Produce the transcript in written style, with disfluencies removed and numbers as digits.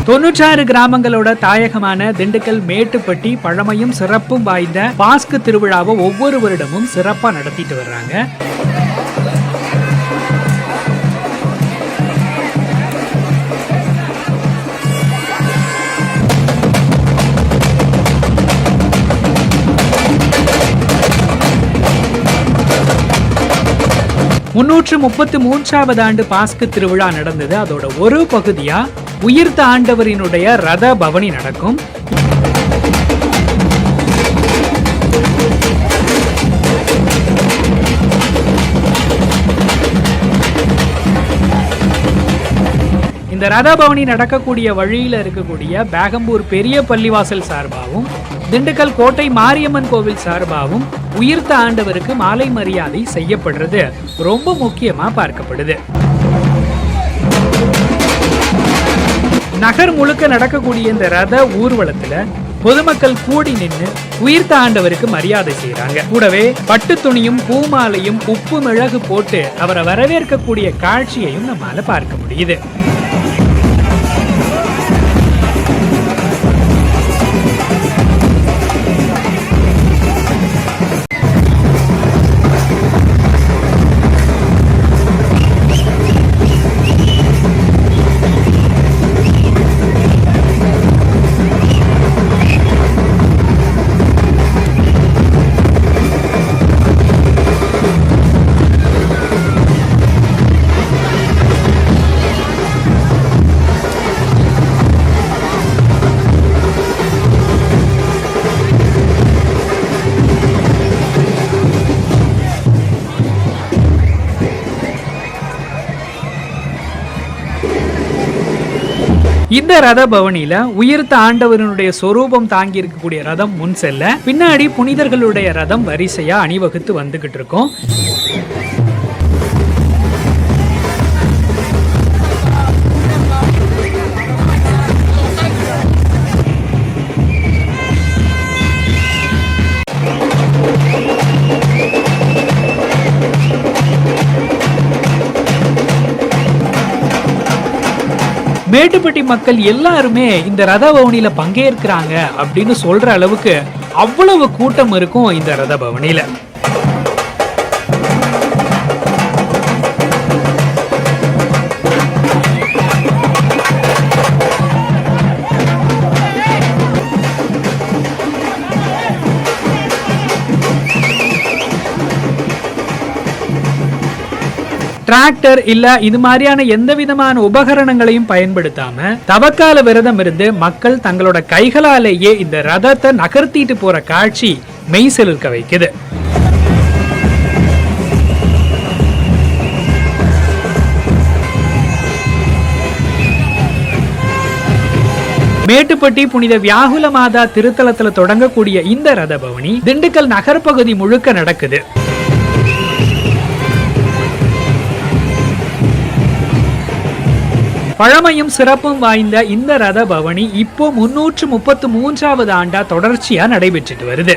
96 கிராமங்களோட தாயகமான திண்டுக்கல் மேட்டுப்பட்டி பழமையும் சிறப்பும் வாய்ந்த பாஸ்கு திருவிழாவை ஒவ்வொரு வருடமும் சிறப்பா நடத்திட்டு வர்றாங்க. ஆண்டு பாஸ்கு திருவிழா நடந்தது. அதோட ஒரு பகுதியா உயிர்த்த ஆண்டவரினுடைய ரத பவனி நடக்கும். இந்த ரதபவனி நடக்கக்கூடிய வழியில இருக்கக்கூடிய பேகம்பூர் பெரிய பள்ளிவாசல் சார்பாகவும் திண்டுக்கல் கோட்டை மாரியம்மன் கோவில் சார்பாகவும் உயிர்த்த ஆண்டவருக்கு மாலை மரியாதை செய்யப்படுறது ரொம்ப முக்கியமா பார்க்கப்படுது. நகர் முழுக்க நடக்கக்கூடிய இந்த ரத ஊர்வலத்துல பொதுமக்கள் கூடி நின்று உயிர்த்த ஆண்டவருக்கு மரியாதை செய்யறாங்க. கூடவே பட்டு துணியும் பூமாலையும் உப்பு மிளகு போட்டு அவரை வரவேற்கக்கூடிய காட்சியையும் நம்மால பார்க்க முடியுது. இந்த ரத பவனியில உயிர்த்த ஆண்டவனுடைய சொரூபம் தாங்கி இருக்கக்கூடிய ரதம் முன் செல்ல, பின்னாடி புனிதர்களுடைய ரதம் வரிசையா அணிவகுத்து வந்துகிட்டு இருக்கும். மேட்டுப்பட்டி மக்கள் எல்லாருமே இந்த ரத பவனியில பங்கேற்கிறாங்க அப்படின்னு சொல்ற அளவுக்கு அவ்வளவு கூட்டம் இருக்கும் இந்த ரத பவனியில. டிராக்டர் இல்ல இது மாதிரியான எந்த விதமான உபகரணங்களையும் பயன்படுத்தாம தவக்கால விரதம் இருந்து மக்கள் தங்களோட கைகளாலேயே இந்த ரதத்தை நகர்த்திட்டு போற காட்சி மெய் சிலிர்க்க வைக்குது. மேட்டுப்பட்டி புனித வியாகுல மாதா திருத்தலத்துல தொடங்கக்கூடிய இந்த ரத பவனி திண்டுக்கல் நகர்பகுதி முழுக்க நடக்குது. பழமையும் சிறப்பும் வாய்ந்த இந்த ரத பவனி இப்போ 333வது ஆண்டா தொடர்ச்சியா நடைபெற்றுட்டு வருது.